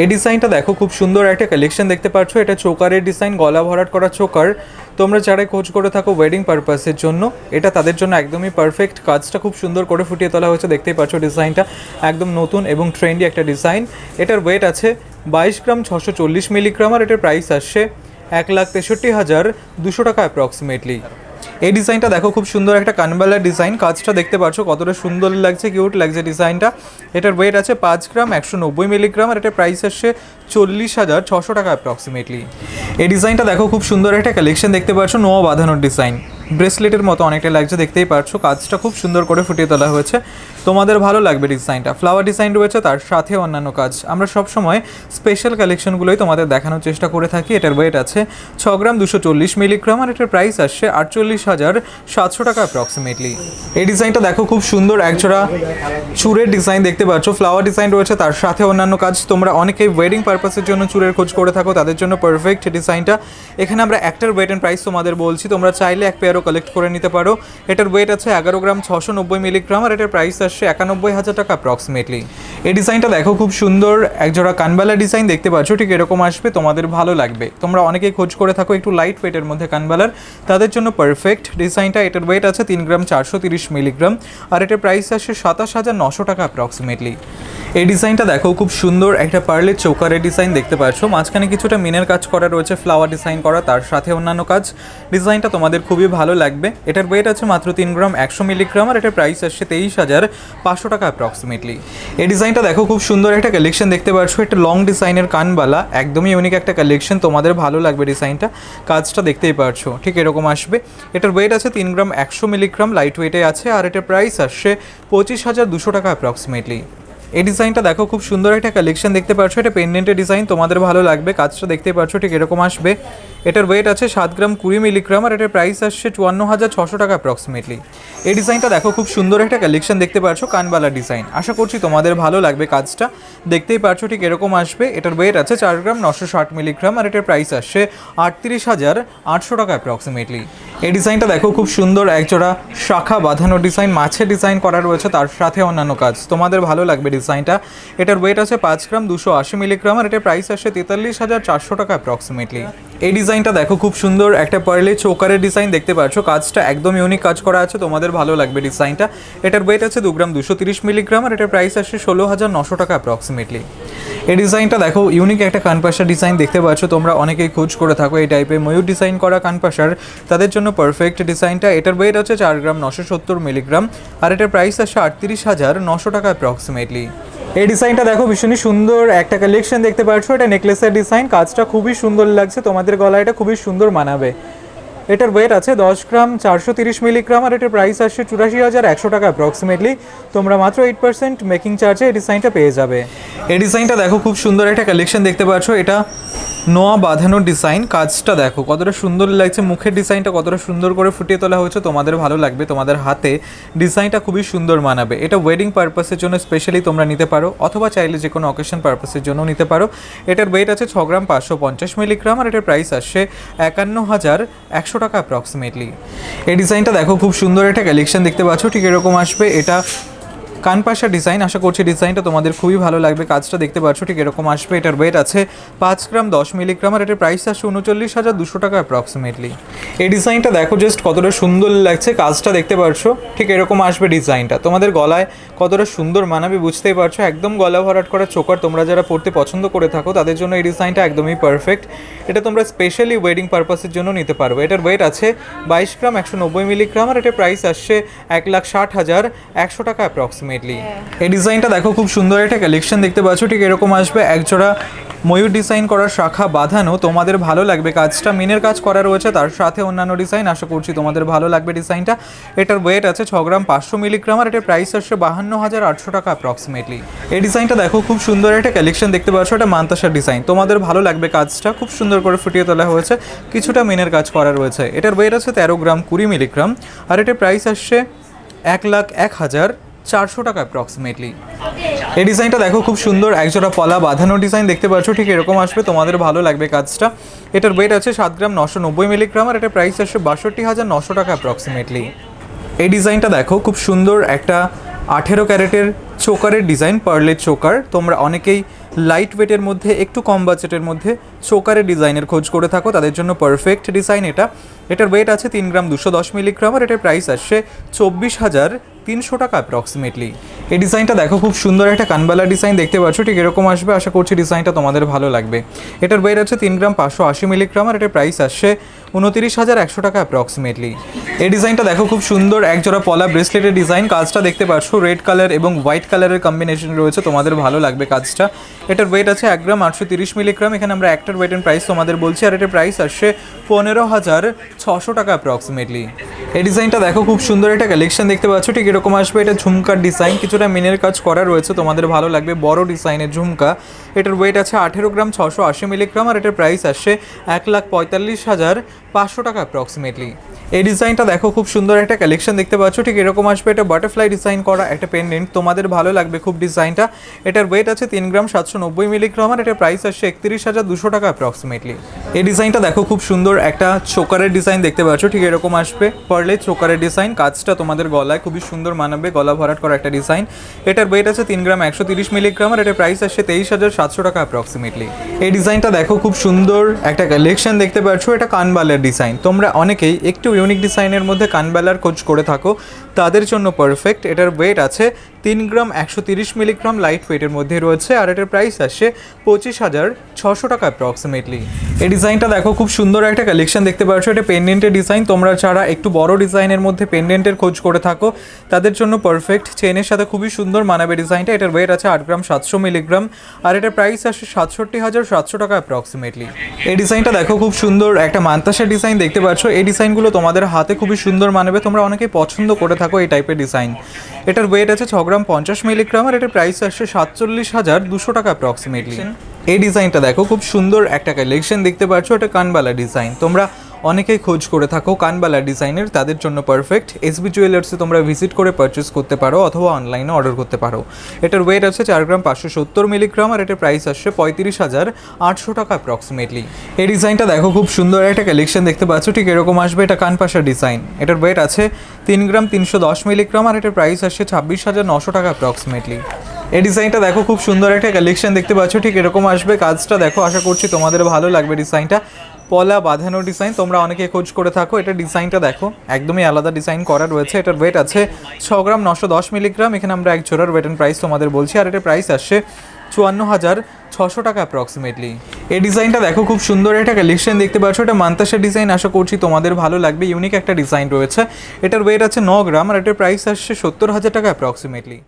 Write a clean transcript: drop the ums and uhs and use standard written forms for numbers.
এই ডিজাইনটা দেখো, খুব সুন্দর একটা কালেকশন দেখতে পাচ্ছ। এটা চোকারের ডিজাইন, গলা ভরাট করা চোকার। তোমরা যারাই খোঁজ করে থাকো ওয়েডিং পারপাসের জন্য, এটা তাদের জন্য একদমই পারফেক্ট। কাজটা খুব সুন্দর করে ফুটিয়ে তোলা হয়েছে, দেখতেই পাচ্ছ। ডিজাইনটা একদম নতুন এবং ট্রেন্ডি একটা ডিজাইন। এটার ওয়েট আছে 22 গ্রাম 640 মিলিগ্রাম, আর এটার প্রাইস আসছে 1,63,200 টাকা অ্যাপ্রক্সিমেটলি। এই ডিজাইনটা দেখো, খুব সুন্দর একটা কানবালার ডিজাইন। কাজটা দেখতে পাচ্ছ কতটা সুন্দর লাগছে, কিউট লাগছে ডিজাইনটা। এটার ওয়েট আছে 5 গ্রাম 190 মিলিগ্রাম, আর এটার প্রাইস আসছে 40,600 টাকা অ্যাপ্রক্সিমেটলি। এই ডিজাইনটা দেখো, খুব সুন্দর একটা কালেকশন দেখতে পাচ্ছ। নোয়া বাঁধানোর ডিজাইন, ব্রেসলেটের মতো অনেকটা লাগছে, দেখতেই পাচ্ছ। কাজটা খুব সুন্দর করে ফুটিয়ে তোলা হয়েছে, তোমাদের ভালো লাগবে ডিজাইনটা। ফ্লাওয়ার ডিজাইন রয়েছে, তার সাথে অন্যান্য কাজ। আমরা সবসময় স্পেশাল কালেকশনগুলোই তোমাদের দেখানোর চেষ্টা করে থাকি। এটার ওয়েট আছে 6 গ্রাম 240 মিলিগ্রাম, আর এটার প্রাইস আসছে 48,700 টাকা অ্যাপ্রক্সিমেটলি। এই ডিজাইনটা দেখো, খুব সুন্দর একজোড়া চুরের ডিজাইন দেখতে পাচ্ছ। ফ্লাওয়ার ডিজাইন রয়েছে, তার সাথে অন্যান্য কাজ। তোমরা অনেকেই ওয়েডিং পারপাসের জন্য চুরের খোঁজ করে থাকো, তাদের জন্য পারফেক্ট ডিজাইনটা। এখানে আমরা একটার ওয়েট অ্যান্ড প্রাইস তোমাদের বলছি, তোমরা চাইলে এক পেয়ারও কালেক্ট করে নিতে পারো। এটার ওয়েট আছে 11 গ্রাম 690 মিলিগ্রাম, আর এটার প্রাইস আসছে 91,000 টাকা অ্যাপ্রক্সিমেটলি। এই ডিজাইনটা দেখো, খুব সুন্দর একজোড়া কানবালা ডিজাইন দেখতে পাচ্ছ, ঠিক এরকম আসবে, তোমাদের ভালো লাগবে। তোমরা অনেকেই খোঁজ করে থাকো একটু লাইট ওয়েটের মধ্যে কানবালার, তাদের জন্য পারফেক্ট ডিজাইনটা। এটার ওয়েট আছে 3 গ্রাম 430 মিলিগ্রাম, আর এটার প্রাইস আসছে 27,900 টাকা অ্যাপ্রক্সিমেটলি। এই ডিজাইনটা দেখো, খুব সুন্দর একটা পার্লের চৌকারের ডিজাইন দেখতে পাচ্ছ। মাঝখানে কিছুটা মিনের কাজ করা রয়েছে, ফ্লাওয়ার ডিজাইন করা, তার সাথে অন্যান্য কাজ। ডিজাইনটা তোমাদের খুবই ভালো লাগবে। এটার ওয়েট আছে মাত্র 3 গ্রাম 100 মিলিগ্রাম, আর এটার প্রাইস আসছে 23,500 টাকা অ্যাপ্রক্সিমেটলি। এই ডিজাইনটা দেখো, খুব সুন্দর একটা কালেকশন দেখতে পাচ্ছ। একটা লং ডিজাইনের কানবালা, একদমই ইউনিক একটা কালেকশন, তোমাদের ভালো লাগবে ডিজাইনটা। কাজটা দেখতেই পাচ্ছো, ঠিক এরকম আসবে। এটার ওয়েট আছে 3 গ্রাম 100 মিলিগ্রাম, লাইট ওয়েটে আছে, আর এটার প্রাইস আসছে 25,200 টাকা অ্যাপ্রক্সিমেটলি। এই ডিজাইনটা দেখো, খুব সুন্দর একটা কালেকশন দেখতে পাচ্ছ। এটা পেন্ডেন্টের ডিজাইন, তোমাদের ভালো লাগবে। কাজটা দেখতে পাচ্ছ, ঠিক এরকম আসবে। এটার ওয়েট আছে 7 গ্রাম 20 মিলিগ্রাম, আর এটার প্রাইস আসছে 54,600 টাকা অ্যাপ্রক্সিমেটলি। এই ডিজাইনটা দেখো, খুব সুন্দর একটা কালেকশন দেখতে পাচ্ছ, কানবালা ডিজাইন। আশা করছি তোমাদের ভালো লাগবে। কাজটা দেখতেই পাচ্ছ, ঠিক এরকম আসবে। এটার ওয়েট আছে 4 গ্রাম 960 মিলিগ্রাম, আর এটার প্রাইস আসছে 38,800 টাকা অ্যাপ্রক্সিমেটলি। এই ডিজাইনটা দেখো, খুব সুন্দর একজোড়া শাখা বাঁধানো ডিজাইন, মাছের ডিজাইন করা রয়েছে, তার সাথে অন্যান্য কাজ। তোমাদের ভালো লাগবে ডিজাইনটা। এটার ওয়েট আছে 5 গ্রাম 280 মিলিগ্রাম, আর এটার প্রাইস আসছে 43,400 টাকা অ্যাপ্রক্সিমেটলি। এই ডিজাইনটা দেখো, খুব সুন্দর একটা পার্লে চৌকারের ডিজাইন দেখতে পাচ্ছ। কাজটা একদম ইউনিক কাজ করা আছে, তোমাদের ভালো লাগবে ডিজাইনটা। এটার ওয়েট আছে 2 গ্রাম 230 মিলিগ্রাম, আর এটার প্রাইস আসছে 16,900 টাকা অ্যাপ্রক্সিমেটলি। এই ডিজাইনটা দেখো, ইউনিক একটা কানপাশা ডিজাইন দেখতে পাচ্ছ। তোমরা অনেকেই খোঁজ করে থাকো এই টাইপের ময়ূর ডিজাইন করা কানপাশার, তাদের জন্য পারফেক্ট ডিজাইনটা। এটার ওয়েট আছে 4 গ্রাম 970 মিলিগ্রাম, আর এটার প্রাইস আসছে 38,900 টাকা অ্যাপ্রক্সিমেটলি। এই ডিজাইনটা দেখো, ভীষণই সুন্দর একটা কালেকশন দেখতে পাচ্ছ। এটা নেকলেসের ডিজাইন, কাজটা খুবই সুন্দর লাগছে, তোমাদের গলায় এটা খুবই সুন্দর মানাবে। এটার ওয়েট আছে 10 গ্রাম 430 মিলিগ্রাম, আর এটার প্রাইস আসছে 84,100 টাকা অ্যাপ্রক্সিমেটলি। তোমরা মাত্র 8% মেকিং চার্জে এই ডিজাইনটা পেয়ে যাবে। এই ডিজাইনটা দেখো, খুব সুন্দর একটা কালেকশন দেখতে পাচ্ছ। এটা নোয়া বাঁধানোর ডিজাইন। কাজটা দেখো কতটা সুন্দর লাগছে, মুখের ডিজাইনটা কতটা সুন্দর করে ফুটিয়ে তোলা হয়েছে, তোমাদের ভালো লাগবে। তোমাদের হাতে ডিজাইনটা খুবই সুন্দর মানাবে। এটা ওয়েডিং পারপাসের জন্য স্পেশালি তোমরা নিতে পারো, অথবা চাইলে যে কোনো অকেশন পারপাসের জন্য নিতে পারো। এটার ওয়েট আছে 6 গ্রাম 550 মিলিগ্রাম, আর এটার প্রাইস আসছে 51,100 টাকা অ্যাপ্রক্সিমেটলি। এই ডিজাইনটা দেখো, খুব সুন্দর একটা কালেকশন দেখতে পাচ্ছ, ঠিক এরকম আসবে। এটা কানপাশা ডিজাইন, আশা করছি ডিজাইনটা তোমাদের খুবই ভালো লাগবে। কাজটা দেখতে পাচ্ছ, ঠিক এরকম আসবে। এটার ওয়েট আছে 5 গ্রাম 10 মিলিগ্রাম, আর এটার প্রাইস আসছে 39,200 টাকা অ্যাপ্রক্সিমেটলি। এই ডিজাইনটা দেখো, জাস্ট কতটা সুন্দর লাগছে। কাজটা দেখতে পাচ্ছ, ঠিক এরকম আসবে ডিজাইনটা। তোমাদের গলায় কতটা সুন্দর মানাবে বুঝতেই পারছো। একদম গলা ভরাট করা চোকার তোমরা যারা পড়তে পছন্দ করে থাকো, তাদের জন্য এই ডিজাইনটা একদমই পারফেক্ট। এটা তোমরা স্পেশালি ওয়েডিং পারপাসের জন্য নিতে পারবে। এটার ওয়েট আছে 22 গ্রাম 190 মিলিগ্রাম, আর এটার প্রাইস আসছে 1,60,100 টাকা অ্যাপ্রক্সিমেটলি। এই ডিজাইনটা দেখো, খুব সুন্দর একটা কালেকশন দেখতে পাচ্ছ, ঠিক এরকম আসবে। একজোড়া ময়ূর ডিজাইন করা শাখা বাঁধানো, তোমাদের ভালো লাগবে। কাজটা মিনের কাজ করা রয়েছে, তার সাথে অন্যান্য ডিজাইন। আশা করছি তোমাদের ভালো লাগবে ডিজাইনটা। এটার ওয়েট আছে 6 গ্রাম 500 মিলিগ্রাম, আর এটার প্রাইস আসছে 52,800 টাকা অ্যাপ্রক্সিমেটলি। এই ডিজাইনটা দেখো, খুব সুন্দর একটা কালেকশন দেখতে পাচ্ছ। এটা মান্তাসার ডিজাইন, তোমাদের ভালো লাগবে। কাজটা খুব সুন্দর করে ফুটিয়ে তোলা হয়েছে, কিছুটা মিনের কাজ করা রয়েছে। এটার ওয়েট আছে 13 গ্রাম 20 মিলিগ্রাম, আর এটার প্রাইস আসছে 1,01,400 টাকা অ্যাপ্রক্সিমেটলি। এই ডিজাইনটা দেখো, খুব সুন্দর একজোড়া পলা বাঁধানো ডিজাইন দেখতে পাচ্ছ, ঠিক এরকম আসবে, তোমাদের ভালো লাগবে কাজটা। এটার ওয়েট আছে 7 গ্রাম 990 মিলিগ্রাম, আর এটার প্রাইস আসছে 62,900 টাকা অ্যাপ্রক্সিমেটলি। এই ডিজাইনটা দেখো, খুব সুন্দর একটা 18 ক্যারেটের চোকারের ডিজাইন, পার্লের চোকার। তোমরা অনেকেই লাইট ওয়েটের মধ্যে একটু কম বাজেটের মধ্যে চোকারের ডিজাইনের খোঁজ করে থাকো তাদের জন্য পারফেক্ট ডিজাইন এটা। এটার ওয়েট আছে 3 গ্রাম 210 মিলিগ্রাম আর এটার প্রাইস আসছে 24,300 টাকা অ্যাপ্রক্সিমেটলি। এই ডিজাইনটা দেখো খুব সুন্দর একটা কানবালা ডিজাইন দেখতে পাচ্ছ, ঠিক এরকম আসবে। আশা করছি ডিজাইনটা তোমাদের ভালো লাগবে। এটার ওয়েট আছে 3 গ্রাম 580 মিলিগ্রাম আর এটার প্রাইস আসছে 29,100 টাকা অ্যাপ্রক্সিমেটলি। এই ডিজাইনটা দেখো খুব সুন্দর একজোড়া পলা ব্রেসলেটের ডিজাইন। কাজটা দেখতে পাচ্ছ রেড কালার এবং হোয়াইট কালারের কম্বিনেশন রয়েছে, তোমাদের ভালো লাগবে কাজটা। এটার ওয়েট আছে 1 গ্রাম 830 মিলিগ্রাম। এখানে আমরা একটার ওয়েট এন্ড প্রাইস তোমাদের বলছি আর এটার প্রাইস আসছে 15,600 টাকা অ্যাপ্রক্সিমেটলি। এই ডিজাইনটা দেখো খুব সুন্দর একটা কালেকশন দেখতে পাচ্ছ, ঠিক এরকম আসবে। এটা ঝুমকার ডিজাইন, কিছুটা মিনের কাজ করা রয়েছে, তোমাদের ভালো লাগবে। বড় ডিজাইনের ঝুমকা। এটার ওয়েট আছে 18 গ্রাম 680 মিলিগ্রাম আর এটার প্রাইস আসছে 1,45,500 টাকা অ্যাপ্রক্সিমেটলি। এই ডিজাইনটা দেখো খুব সুন্দর একটা কালেকশন দেখতে পাচ্ছ, ঠিক এরকম আসবে। এটা বাটারফ্লাই ডিজাইন করা একটা পেন্ডেন্ট, তোমাদের ভালো লাগবে খুব ডিজাইনটা। এটার ওয়েট আছে 3 গ্রাম 790 মিলিগ্রাম আর এটার প্রাইস আসছে 31,200 টাকা অ্যাপ্রক্সিমেটলি। এই ডিজাইনটা দেখো খুব সুন্দর একটা চোকারের ডিজাইন দেখতে পাচ্ছ, ঠিক এরকম আসবে। পারলে চোকারের ডিজাইন, কাজটা তোমাদের গলায় খুবই সুন্দর মানাবে, গলা ভরাট করা একটা ডিজাইন। এটার ওয়েট আছে 3 গ্রাম 130 মিলিগ্রাম আর এটার প্রাইস আসছে 23,700 টাকা অ্যাপ্রক্সিমেটলি। এই ডিজাইনটা দেখো খুব সুন্দর একটা কালেকশন দেখতে পাচ্ছ, এটা কানবালার ডিজাইন। তোমরা অনেকেই একটু ইউনিক ডিজাইনের মধ্যে কানবালার খোঁজ করে থাকো, তাদের জন্য পারফেক্ট। এটার ওয়েট আছে 3 গ্রাম 130 মিলিগ্রাম, লাইট ওয়েটের মধ্যে রয়েছে আর এটার প্রাইস আসছে 25,600 টাকা অ্যাপ্রক্সিমেটলি। এই ডিজাইনটা দেখো খুব সুন্দর একটা কালেকশন দেখতে পাচ্ছ, এটা পেন্ডেন্টের ডিজাইন। তোমরা যারা একটু বড় ডিজাইনের মধ্যে পেন্ডেন্টের খোঁজ করে থাকো তাদের জন্য পারফেক্ট। চেনের সাথে খুবই সুন্দর মানাবে ডিজাইনটা। এটার ওয়েট আছে 8 গ্রাম 700 মিলিগ্রাম আর এটার প্রাইস আসছে 67,700 টাকা অ্যাপ্রক্সিমেটলি। এই ডিজাইনটা দেখো খুব সুন্দর একটা মান্তাসের ডিজাইন দেখতে পাচ্ছ। এই ডিজাইনগুলো তোমাদের হাতে খুবই সুন্দর মানাবে, তোমরা অনেকেই পছন্দ করে থাকো এই টাইপের ডিজাইন। এটার ওয়েট আছে 6 গ্রাম 50 মিলিগ্রাম আর এটার প্রাইস আসছে 47,200 টাকা অ্যাপ্রক্সিমেটলি। এই ডিজাইনটা দেখো খুব সুন্দর একটা কালেকশন দেখতে পাচ্ছ, এটা কানবালা ডিজাইন। তোমরা অনেকেই খোঁজ করে থাকো কানবালা ডিজাইনের, তাদের জন্য পারফেক্ট। এসবি জুয়েলার্সে তোমরা ভিজিট করে পারচেস করতে পারো অথবা অনলাইনে অর্ডার করতে পারো। এটার ওয়েট আছে 4 গ্রাম 570 মিলিগ্রাম আর এটার প্রাইস আসছে 35,800 টাকা অ্যাপ্রক্সিমেটলি। এই ডিজাইনটা দেখো খুব সুন্দর একটা কালেকশন দেখতে পাচ্ছ, ঠিক এরকম আসবে। এটা কানপাশা ডিজাইন। এটার ওয়েট আছে 3 গ্রাম 310 মিলিগ্রাম আর এটার প্রাইস আসছে 26,900 টাকা অ্যাপ্রক্সিমেটলি। এই ডিজাইনটা দেখো খুব সুন্দর একটা কালেকশন দেখতে পাচ্ছ, ঠিক এরকম আসবে। কাজটা দেখো, আশা করছি তোমাদের ভালো লাগবে ডিজাইনটা। পলা বাঁধানো ডিজাইন, তোমরা অনেকে খোঁজ করে থাকো। এটা ডিজাইনটা দেখো একদমই আলাদা ডিজাইন করা রয়েছে। এটার ওয়েট আছে 6 গ্রাম 910 মিলিগ্রাম। এখানে আমরা এক জোড়ার ওয়েট এন্ড প্রাইস তোমাদের বলছি আর এটার প্রাইস আসছে 54,600 টাকা অ্যাপ্রক্সিমেটলি। এই ডিজাইনটা দেখো খুব সুন্দর একটা কালেকশন দেখতে পাচ্ছ, এটা মান্তাসা ডিজাইন। আশা করছি তোমাদের ভালো লাগবে, ইউনিক একটা ডিজাইন রয়েছে। এটার ওয়েট আছে 9 গ্রাম আর এটার প্রাইস আসছে 70,000 টাকা অ্যাপ্রক্সিমেটলি।